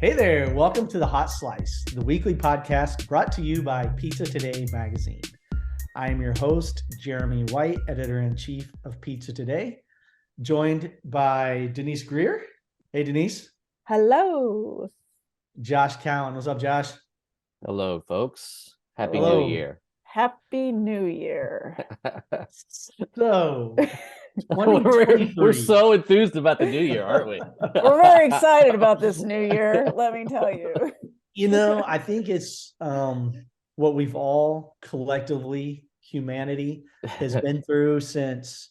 Hey there, welcome to the Hot Slice, the weekly podcast brought to you by Pizza Today magazine. I am your host, Jeremy White, editor-in-chief of Pizza Today, joined by Denise Greer. Hey, Denise. Hello. Josh Keown. What's up, Josh? Hello, folks. Happy Hello. New Year. Happy New Year. So, we're 2023. so enthused about the new year, aren't we? We're very excited about this new year, let me tell you. I think it's what we've all collectively, humanity, has been through since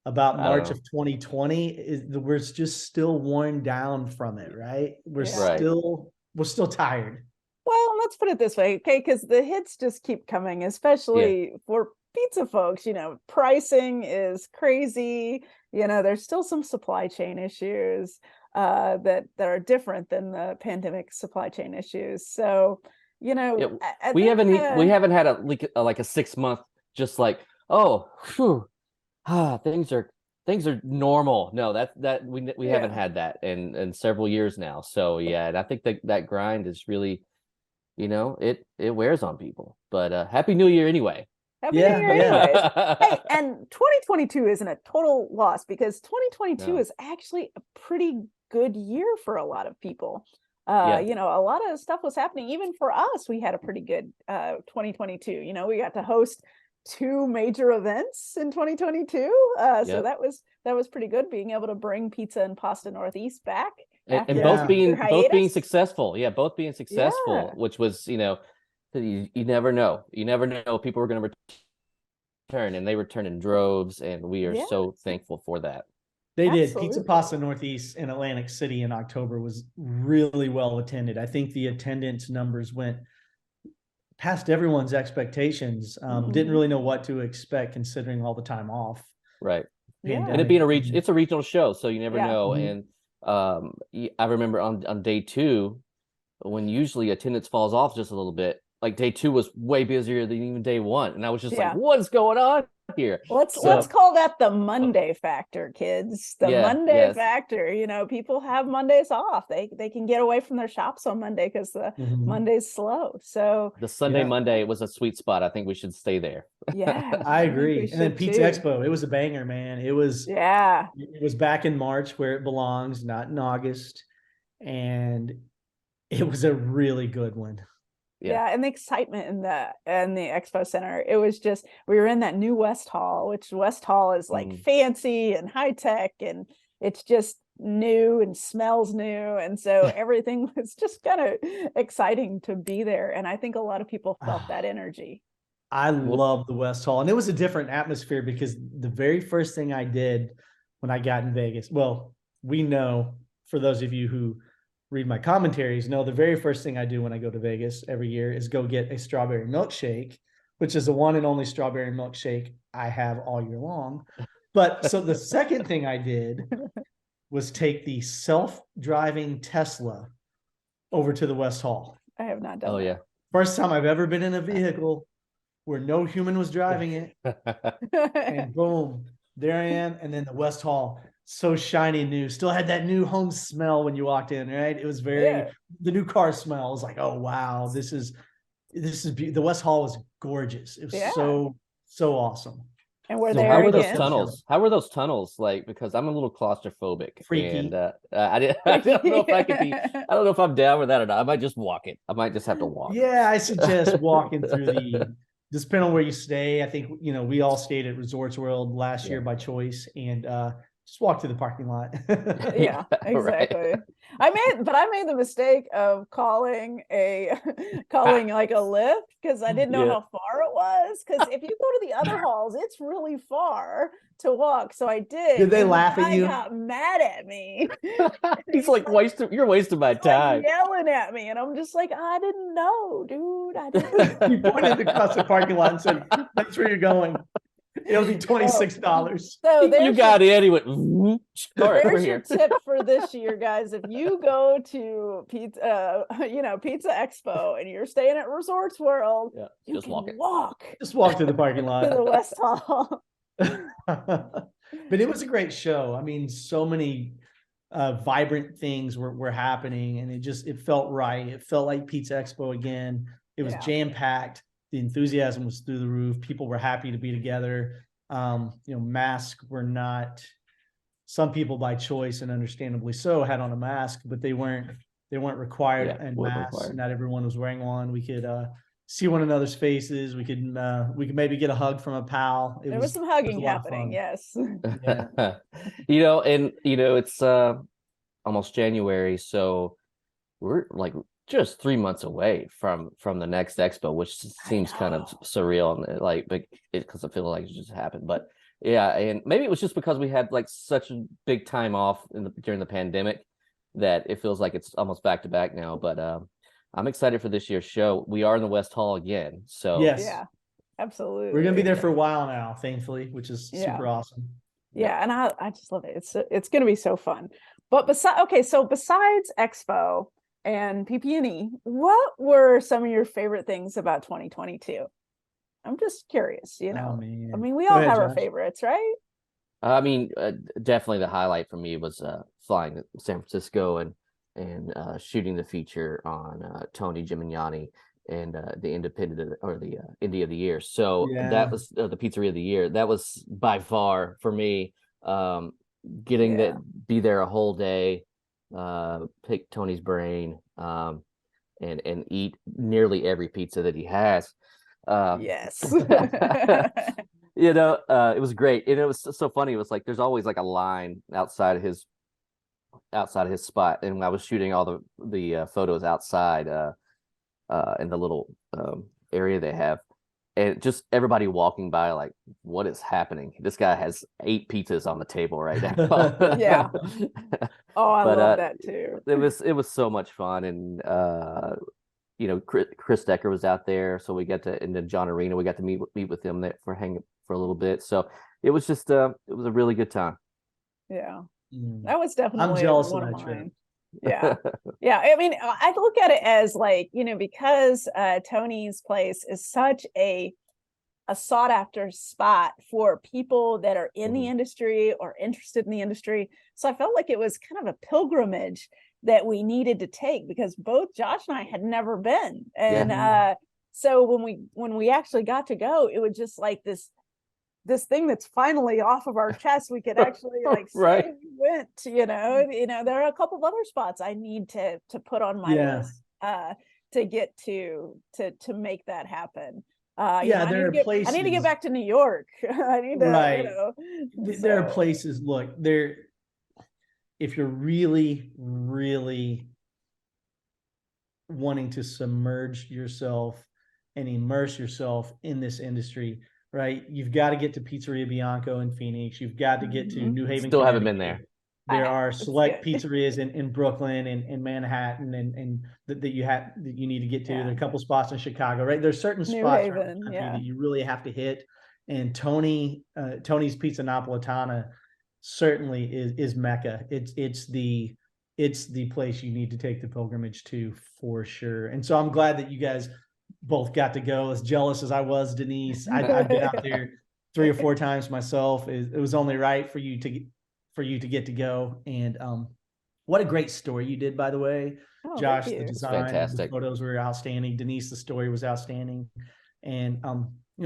about March of 2020. We're just still worn down from it, right? We're still tired. Well, let's put it this way, okay? Because the hits just keep coming, especially for pizza folks. Pricing is crazy. There's still some supply chain issues that are different than the pandemic supply chain issues. So, we haven't had a 6 month just like, things are normal. No, that we haven't had that in several years now. So and I think that grind is really, it wears on people. But Happy New Year anyway. Happy New Year anyways. Hey, and 2022 isn't a total loss because 2022 is actually a pretty good year for a lot of people. A lot of stuff was happening. Even for us, we had a pretty good 2022. We got to host 2 major events in 2022. So that was pretty good, being able to bring Pizza and Pasta Northeast back. And both being successful. Yeah, both being successful, which was, you never know. You never know people are going to return, and they return in droves, and we are so thankful for that. They did. Pizza Pasta Northeast in Atlantic City in October was really well attended. I think the attendance numbers went past everyone's expectations. Didn't really know what to expect considering all the time off. Right. And it being it's a regional show, so you never know. And I remember on day 2, when usually attendance falls off just a little bit, like day 2 was way busier than even day 1. And I was just like, what's going on here? Let's call that the Monday factor, kids. The Monday factor. People have Mondays off. They can get away from their shops on Monday because the Monday's slow. So the Sunday Monday was a sweet spot. I think we should stay there. Yeah, I agree. And then Pizza Expo, it was a banger, man. It was back in March where it belongs, not in August, and it was a really good one. And the excitement in the expo center, it was just, we were in that new West Hall, which West Hall is like fancy and high tech, and it's just new and smells new, and so everything was just kind of exciting to be there, and I think a lot of people felt that energy. I love the West Hall, and it was a different atmosphere because the very first thing I did when I got in Vegas, well, we know, for those of you who read my commentaries, know the very first thing I do when I go to Vegas every year is go get a strawberry milkshake, which is the one and only strawberry milkshake I have all year long. But so the second thing I did was take the self-driving Tesla over to the West Hall. I have not done that. First time I've ever been in a vehicle where no human was driving it. And boom, there I am. And then the West Hall, so shiny and new, still had that new home smell when you walked in, right? It was the new car smell. I was like, oh wow, this is the West Hall was gorgeous. It was so awesome. And how were those tunnels? How were those tunnels like? Because I'm a little claustrophobic. Freaky. And I don't know if I could be. I don't know if I'm down with that or not. I might just walk it. I might just have to walk. Yeah, I suggest walking through just depending on where you stay. I think we all stayed at Resorts World last year by choice, and just walk to the parking lot. Yeah, exactly. I made the mistake of calling like a Lyft because I didn't know how far it was. Because if you go to the other halls, it's really far to walk. So I did. Did they laugh at you? Got mad at me. He's like, you're wasting my time. Yelling at me, and I'm just like, I didn't know, dude. I didn't. You pointed across the parking lot and said, "That's where you're going." It'll be $26. So you got it. He went, all right, there's your tip for this year, guys. If you go to Pizza Expo and you're staying at Resorts World, you just can walk. Just walk to the parking lot. To the West Hall. But it was a great show. I mean, so many vibrant things were happening, and it felt right. It felt like Pizza Expo again. It was jam-packed. The enthusiasm was through the roof. People were happy to be together. Masks were not, some people by choice and understandably so had on a mask, but they weren't required, and masks. Required. Not everyone was wearing one. We could see one another's faces. We could maybe get a hug from a pal. There was some hugging happening. Yes. Yeah. It's almost January, so we're like just 3 months away from the next expo, which seems kind of surreal, and like because I feel like it just happened. But yeah, and maybe it was just because we had like such a big time off during the pandemic that it feels like it's almost back to back now. But I'm excited for this year's show. We are in the West Hall again, so yes, yeah, absolutely. We're gonna be there for a while now, thankfully, which is super awesome. Yeah, and I just love it. It's gonna be so fun. But besides Expo and PP&E, what were some of your favorite things about 2022? I'm just curious, I mean, we all have our favorites, right? I mean, definitely the highlight for me was flying to San Francisco and shooting the feature on Tony Gimignani and the Independent or the Indie of the Year. So that was the Pizzeria of the Year. That was by far for me getting to be there a whole day, pick Tony's brain, and eat nearly every pizza that he has. Yes. It was great, and it was so funny. It was like there's always like a line outside of his spot, and when I was shooting all the photos outside in the little area they have, and just everybody walking by like, what is happening? This guy has 8 pizzas on the table right now. Yeah. Oh, I love that too. It was so much fun, and Chris Decker was out there, so we got to, and then John Arena, we got to meet with him there for hanging for a little bit. So it was just it was a really good time. Yeah, that was definitely I'm jealous one of of that mine. trip. Yeah. Yeah. I mean, I look at it as like, because Tony's place is such a sought after spot for people that are in the industry or interested in the industry. So I felt like it was kind of a pilgrimage that we needed to take, because both Josh and I had never been. And so when we actually got to go, it was just like this thing that's finally off of our chest. We could actually like say we went, there are a couple of other spots I need to put on my list to get to make that happen. There are places. I need to get back to New York. I need to, There are places. Look, if you're really, really wanting to submerge yourself and immerse yourself in this industry, right? You've got to get to Pizzeria Bianco in Phoenix. You've got to get to New Haven. Still haven't been there. There are select pizzerias in Brooklyn and Manhattan and that you need to get to. There are a couple spots in Chicago, right? There's certain spots around the country that you really have to hit. And Tony's Pizza Napolitana certainly is Mecca. It's the place you need to take the pilgrimage to for sure. And so I'm glad that you guys both got to go. As jealous as I was, Denise, I've been out there 3 or 4 times myself. It was only right for you to get to go. And what a great story you did, by the way. Josh, the design, fantastic. The photos were outstanding. Denise, the story was outstanding. And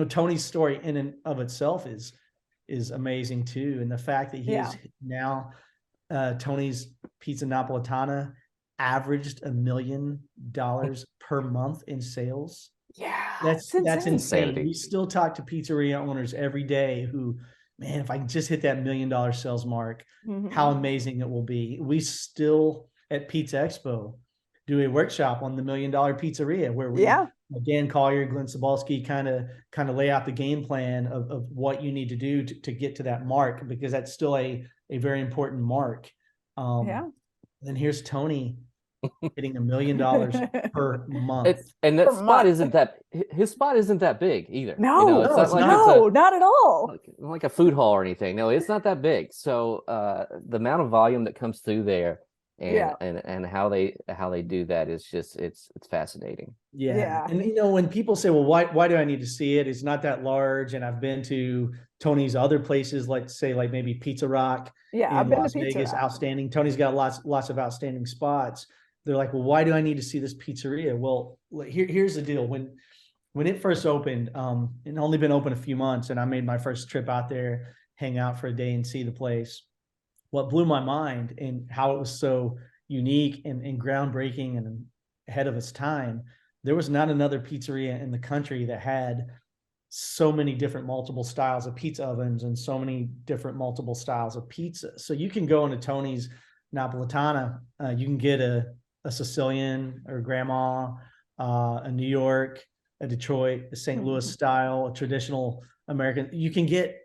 Tony's story in and of itself is amazing too. And the fact that he is now Tony's Pizza Napolitana averaged $1 million per month in sales. Yeah, that's insane. We still talk to pizzeria owners every day who, man, if I can just hit that $1 million sales mark, how amazing it will be. We still at Pizza Expo do a workshop on the $1 million pizzeria where we Dan Collier, Glenn Sobalski kind of lay out the game plan of what you need to do to get to that mark, because that's still a very important mark. Then here's Tony hitting $1 million per month. And that spot isn't that big either. No, it's not at all. Like a food hall or anything. No, it's not that big. So the amount of volume that comes through there and how they do that is just it's fascinating. Yeah. And when people say, well, why do I need to see it? It's not that large. And I've been to Tony's other places, like say like maybe Pizza Rock I've in been Las to Pizza Vegas, Rock. outstanding. Tony's got lots of outstanding spots. They're like, well, why do I need to see this pizzeria? Well, here's the deal. When it first opened, it only been open a few months, and I made my first trip out there, hang out for a day and see the place. What blew my mind and how it was so unique and groundbreaking and ahead of its time, there was not another pizzeria in the country that had so many different multiple styles of pizza ovens and so many different multiple styles of pizza. So you can go into Tony's Napolitana, you can get a Sicilian or grandma, a New York, a Detroit, a St. Louis style, a traditional American. You can get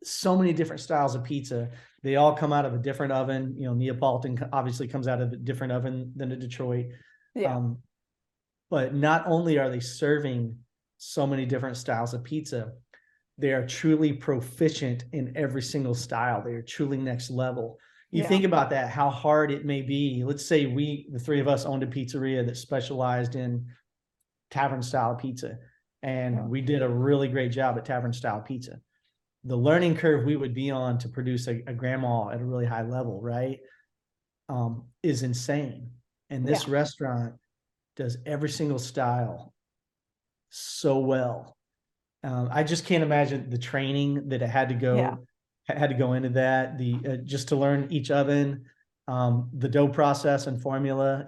so many different styles of pizza. They all come out of a different oven. Neapolitan obviously comes out of a different oven than a Detroit. But not only are they serving so many different styles of pizza, they are truly proficient in every single style. They are truly next level. You think about that, how hard it may be. Let's say the three of us owned a pizzeria that specialized in tavern style pizza, and we did a really great job at tavern style pizza. The learning curve we would be on to produce a grandma at a really high level, right, is insane. And this restaurant does every single style so well. I just can't imagine the training that it had to go into that. Just to learn each oven, the dough process and formula.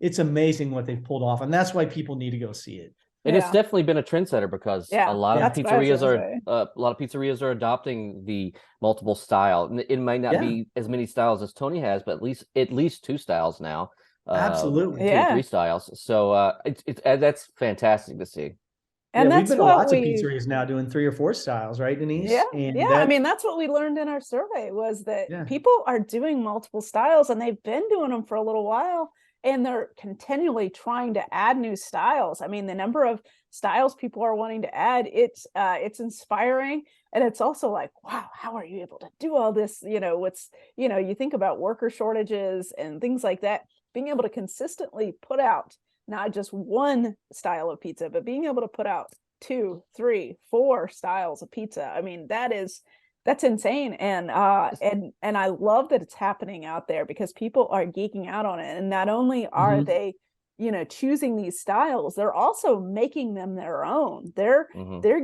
It's amazing what they've pulled off, and that's why people need to go see it. And it's definitely been a trendsetter because a lot of pizzerias are adopting the multiple style. It might not be as many styles as Tony has, but at least two styles now. Absolutely, 2 or 3 styles. So it's that's fantastic to see. And we've been to lots of pizzerias now doing 3 or 4 styles, right, Denise? I mean, that's what we learned in our survey was that people are doing multiple styles, and they've been doing them for a little while, and they're continually trying to add new styles. I mean, the number of styles people are wanting to add, it's inspiring. And it's also like, wow, how are you able to do all this? You think about worker shortages and things like that, being able to consistently put out not just one style of pizza, but being able to put out 2, 3, 4 styles of pizza. I mean, that's insane. And I love that it's happening out there because people are geeking out on it. And not only are they, choosing these styles, they're also making them their own. They're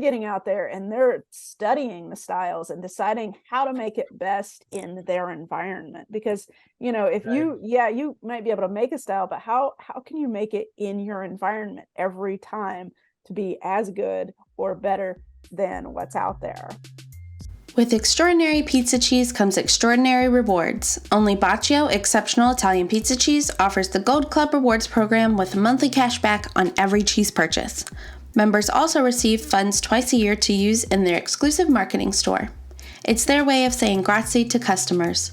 getting out there and they're studying the styles and deciding how to make it best in their environment. Because, if you might be able to make a style, but how can you make it in your environment every time to be as good or better than what's out there? With extraordinary pizza cheese comes extraordinary rewards. Only Baccio Exceptional Italian Pizza Cheese offers the Gold Club Rewards program with monthly cash back on every cheese purchase. Members also receive funds twice a year to use in their exclusive marketing store. It's their way of saying grazie to customers.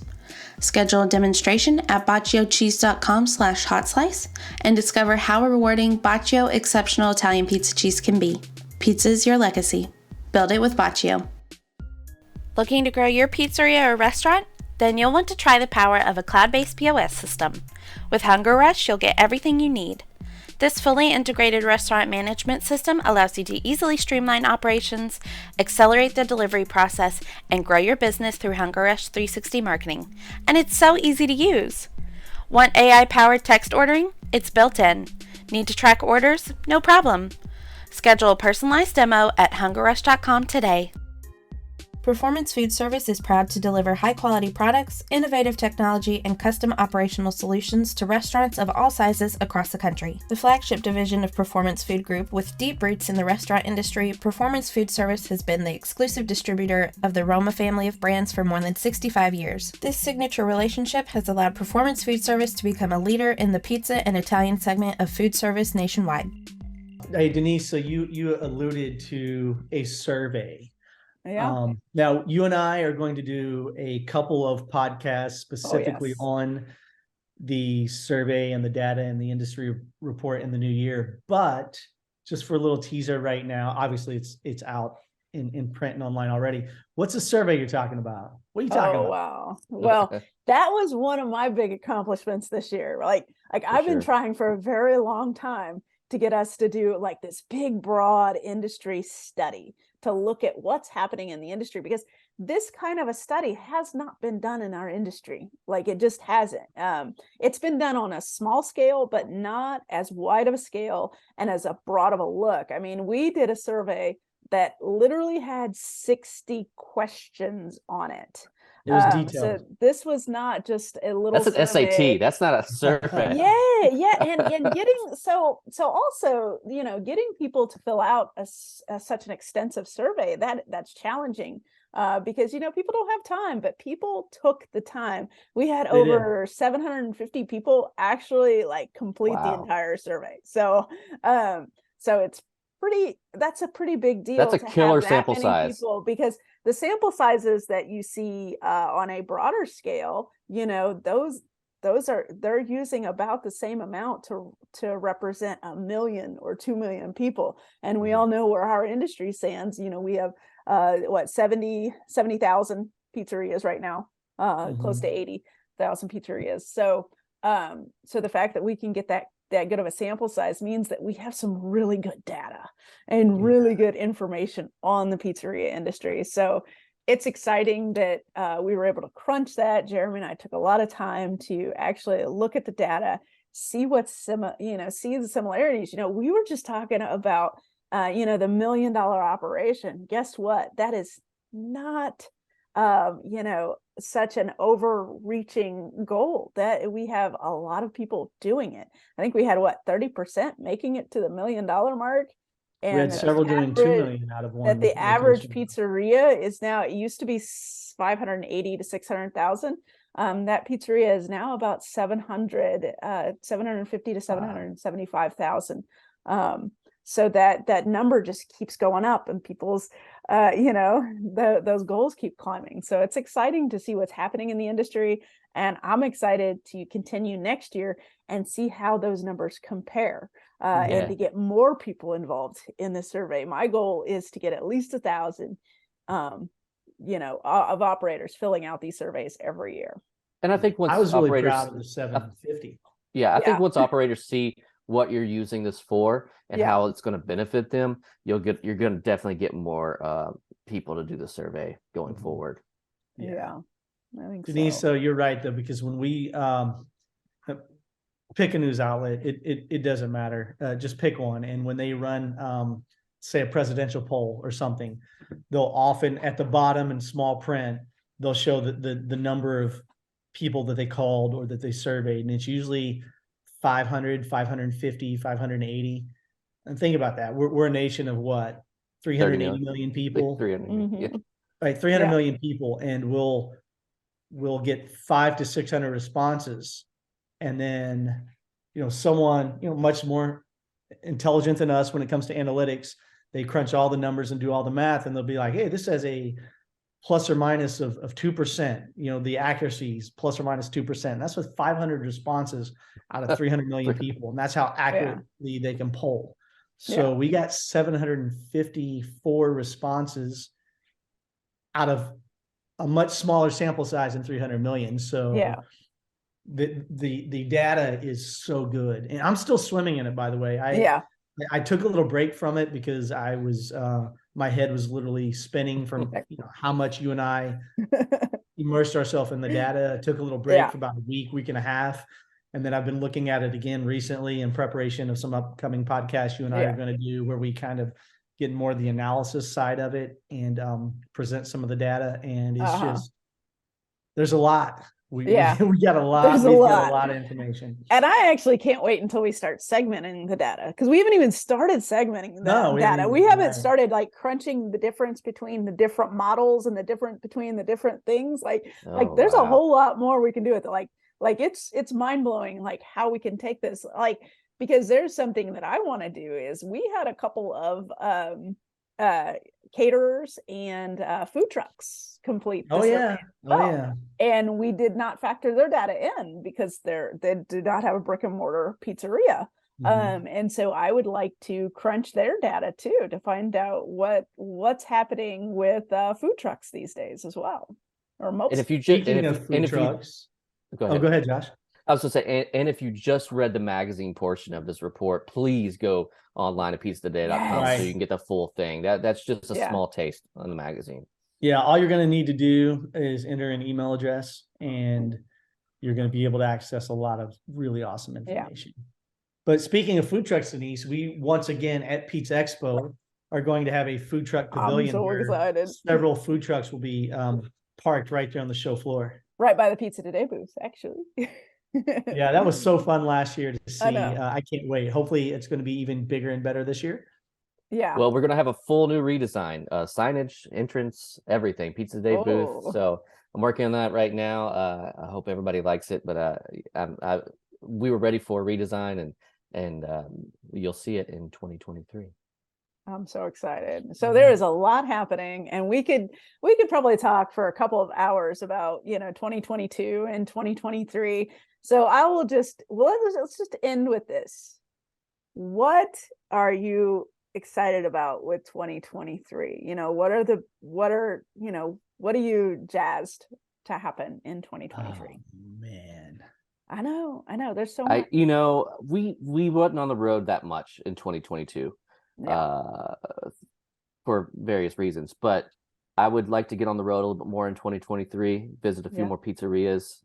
Schedule a demonstration at bacciocheese.com/hotslice and discover how rewarding Baccio Exceptional Italian Pizza Cheese can be. Pizza is your legacy. Build it with Baccio. Looking to grow your pizzeria or restaurant? Then you'll want to try the power of a cloud-based POS system. With Hunger Rush, you'll get everything you need. This fully integrated restaurant management system allows you to easily streamline operations, accelerate the delivery process, and grow your business through Hunger Rush 360 marketing. And it's so easy to use. Want AI-powered text ordering? It's built in. Need to track orders? No problem. Schedule a personalized demo at hungerrush.com today. Performance Food Service is proud to deliver high-quality products, innovative technology, and custom operational solutions to restaurants of all sizes across the country. The flagship division of Performance Food Group, with deep roots in the restaurant industry, Performance Food Service has been the exclusive distributor of the Roma family of brands for more than 65 years. This signature relationship has allowed Performance Food Service to become a leader in the pizza and Italian segment of food service nationwide. Hey, Denise, so you alluded to a survey. Now you and I are going to do a couple of podcasts specifically on the survey and the data and the industry report in the new year, but just for a little teaser right now, obviously it's out in print and online already. What's the survey you're talking about? What are you talking about? Wow. Well, that was one of my big accomplishments this year. Like I've been trying for a very long time to get us to do like this big, broad industry study to look at what's happening in the industry, because this kind of a study has not been done in our industry. Like it just hasn't. It's been done on a small scale, but not as wide of a scale and as a broad of a look. I mean, we did a survey that literally had 60 questions on it. It was detailed. So this was not just a little. That's an survey. SAT. That's not a survey. Yeah, and getting so also, you know, getting people to fill out such an extensive survey, that's challenging. Because, you know, people don't have time, but people took the time. We had over 750 people actually like complete the entire survey. So that's a pretty big deal. That's a killer sample size. Because the sample sizes that you see on a broader scale, you know, they're using about the same amount to represent 1 million or 2 million people. And we all know where our industry stands. You know, we have 70,000 pizzerias right now, close to 80,000 pizzerias. So the fact that we can get that good of a sample size means that we have some really good data and really good information on the pizzeria industry. So it's exciting that we were able to crunch that. Jeremy and I took a lot of time to actually look at the data, see what's see the similarities. You know, we were just talking about the $1 million operation. Guess what? That is not such an overreaching goal. That we have a lot of people doing it. I think we had 30% making it to the $1 million mark. And we had several doing 2 million out of one. That the average pizzeria is now, it used to be 580 to 600,000. That pizzeria is now about 750 to 775,000. So that number just keeps going up, and people's, those goals keep climbing. So it's exciting to see what's happening in the industry. And I'm excited to continue next year and see how those numbers compare, and to get more people involved in the survey. My goal is to get at least 1,000, of operators filling out these surveys every year. And I think once I was really proud of the 750. I think once operators see what you're using this for and how it's going to benefit them, you're going to definitely get more people to do the survey going forward. I think Denise, so you're right though, because when we pick a news outlet, it doesn't matter. Just pick one. And when they run, say, a presidential poll or something, they'll often at the bottom in small print, they'll show the number of people that they called or that they surveyed. And it's usually 500, 550, 580. And think about that. We're a nation of what? 380 million people. 300 Right, 300 million people, and we'll get 500 to 600 responses. And then, someone, much more intelligent than us when it comes to analytics, they crunch all the numbers and do all the math, and they'll be like, hey, this has a plus or minus of 2%, the accuracies plus or minus 2%. That's with 500 responses out of 300 million people. And that's how accurately they can poll. So we got 754 responses out of a much smaller sample size than 300 million. So the data is so good. And I'm still swimming in it, by the way. I took a little break from it because I was my head was literally spinning from how much you and I immersed ourselves in the data. I took a little break for about a week and a half, and then I've been looking at it again recently in preparation of some upcoming podcasts you and I are going to do, where we kind of get more of the analysis side of it and present some of the data. And it's just, there's a lot. We got a lot. We've got a lot of information. And I actually can't wait until we start segmenting the data, because we haven't even started segmenting the data. We haven't started like crunching the difference between the different models and the difference between the different things. There's a whole lot more we can do with it. Like it's mind blowing, like how we can take this, because there's something that I want to do is we had a couple of caterers and food trucks complete the survey. And we did not factor their data in because they did not have a brick and mortar pizzeria. And so I would like to crunch their data too, to find out what's happening with food trucks these days as well. Or most. And if you just Speaking of food trucks, go ahead. Go ahead, Josh. I was going to say, and if you just read the magazine portion of this report, please go online at pizzatoday.com so you can get the full thing. That's just a small taste on the magazine. Yeah, all you're going to need to do is enter an email address, and you're going to be able to access a lot of really awesome information. But speaking of food trucks, Denise, we once again at Pizza Expo are going to have a food truck pavilion. I'm so excited. Several food trucks will be parked right there on the show floor. Right by the Pizza Today booth, actually. Yeah, that was so fun last year to see. I can't wait. Hopefully it's going to be even bigger and better this year. Yeah. Well, we're going to have a full new redesign, signage, entrance, everything, Pizza Today booth. So I'm working on that right now. I hope everybody likes it, but we were ready for a redesign, and you'll see it in 2023. I'm so excited. So there is a lot happening, and we could probably talk for a couple of hours about 2022 and 2023. So I will let's just end with this. What are you excited about with 2023? What are you jazzed to happen in 2023? Oh, man. I know. There's so much. We wasn't on the road that much in 2022 for various reasons, but I would like to get on the road a little bit more in 2023, visit a few more pizzerias,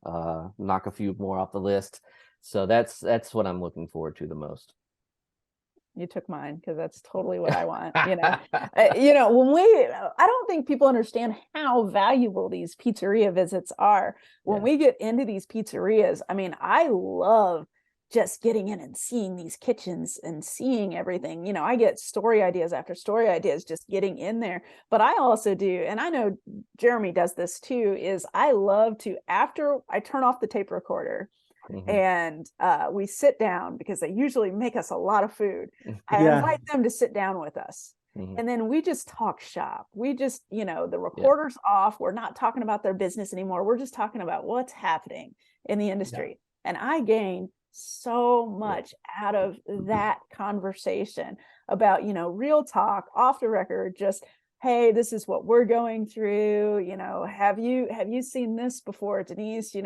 knock a few more off the list. So that's what I'm looking forward to the most. You took mine, because that's totally what I want. I don't think people understand how valuable these pizzeria visits are. When we get into these pizzerias, I mean, I love just getting in and seeing these kitchens and seeing everything. I get story ideas after story ideas just getting in there. But I also do, and I know Jeremy does this too, is I love to, after I turn off the tape recorder, and we sit down, because they usually make us a lot of food. I invite them to sit down with us. And then we just talk shop. We just, the recorder's off. We're not talking about their business anymore. We're just talking about what's happening in the industry. And I gain so much out of that conversation about, real talk off the record, just, hey, this is what we're going through. Have you seen this before, Denise?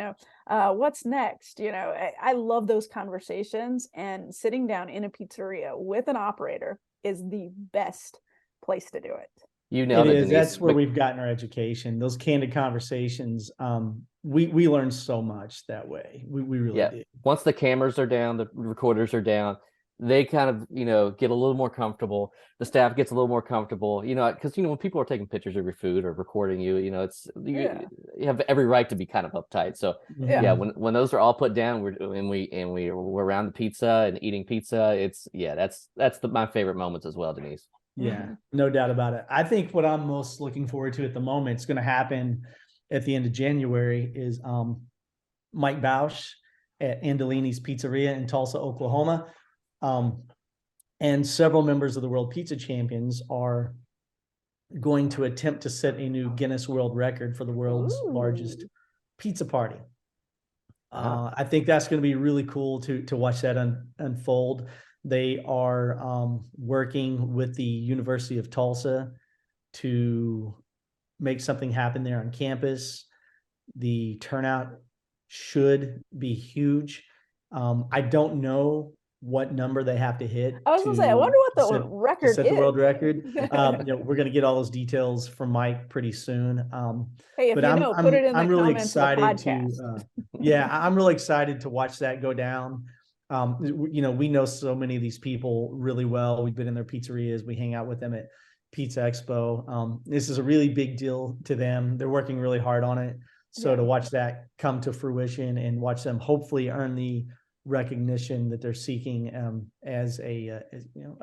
What's next? I love those conversations, and sitting down in a pizzeria with an operator is the best place to do it. You know, that's where we've gotten our education. Those candid conversations. We learn so much that way. We really do. Once the cameras are down, the recorders are down, they kind of, get a little more comfortable. The staff gets a little more comfortable, because, when people are taking pictures of your food or recording you, you have every right to be kind of uptight. So when those are all put down, we're around the pizza and eating pizza, that's my favorite moments as well, Denise. Yeah, no doubt about it. I think what I'm most looking forward to at the moment, it's going to happen at the end of January, is Mike Bausch at Andolini's Pizzeria in Tulsa, Oklahoma. And several members of the World Pizza Champions are going to attempt to set a new Guinness World Record for the world's largest pizza party. I think that's going to be really cool to watch that unfold. They are working with the University of Tulsa to make something happen there on campus. The turnout should be huge. I don't know what number they have to hit. I was going to say, I wonder what the record is. The world record. We're going to get all those details from Mike pretty soon. Hey, if put it in the really comments of the podcast. I'm really excited to watch that go down. We know so many of these people really well. We've been in their pizzerias. We hang out with them at Pizza Expo. This is a really big deal to them. They're working really hard on it. So to watch that come to fruition and watch them hopefully earn the recognition that they're seeking as a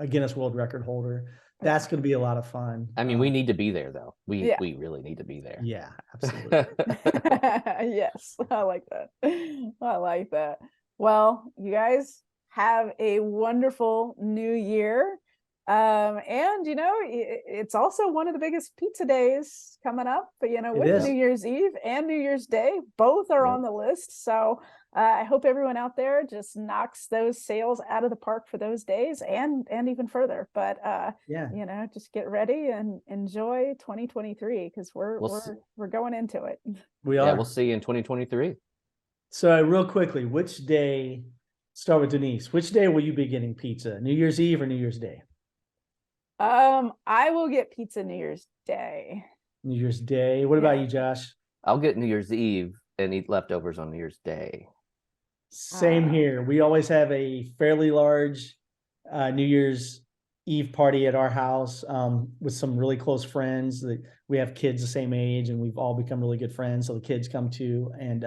Guinness World Record holder, that's going to be a lot of fun. I mean, we need to be there, though. We really need to be there. Yeah, absolutely. Yes, I like that. Well, you guys have a wonderful new year. And it's also one of the biggest pizza days coming up, but with New Year's Eve and New Year's Day, both are on the list. So I hope everyone out there just knocks those sales out of the park for those days and even further. But just get ready and enjoy 2023 because we're going into it. We are. We'll see you in 2023. So real quickly, start with Denise. Which day will you be getting pizza? New Year's Eve or New Year's Day? I will get pizza New Year's Day. New Year's Day. What about you, Josh? I'll get New Year's Eve and eat leftovers on New Year's Day. Same here. We always have a fairly large New Year's Eve party at our house with some really close friends. We have kids the same age, and we've all become really good friends. So the kids come too, and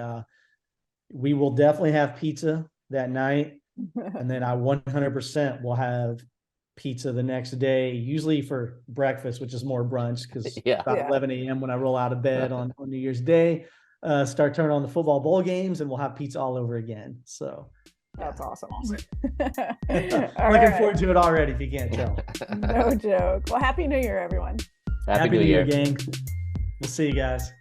we will definitely have pizza that night, and then I 100% will have pizza the next day, usually for breakfast, which is more brunch because about 11 a.m. when I roll out of bed on New Year's Day, start turning on the football bowl games, and we'll have pizza all over again. So that's awesome. Looking forward to it already, if you can't tell. No joke. Well, Happy New Year, everyone. Happy New Year, gang. We'll see you guys.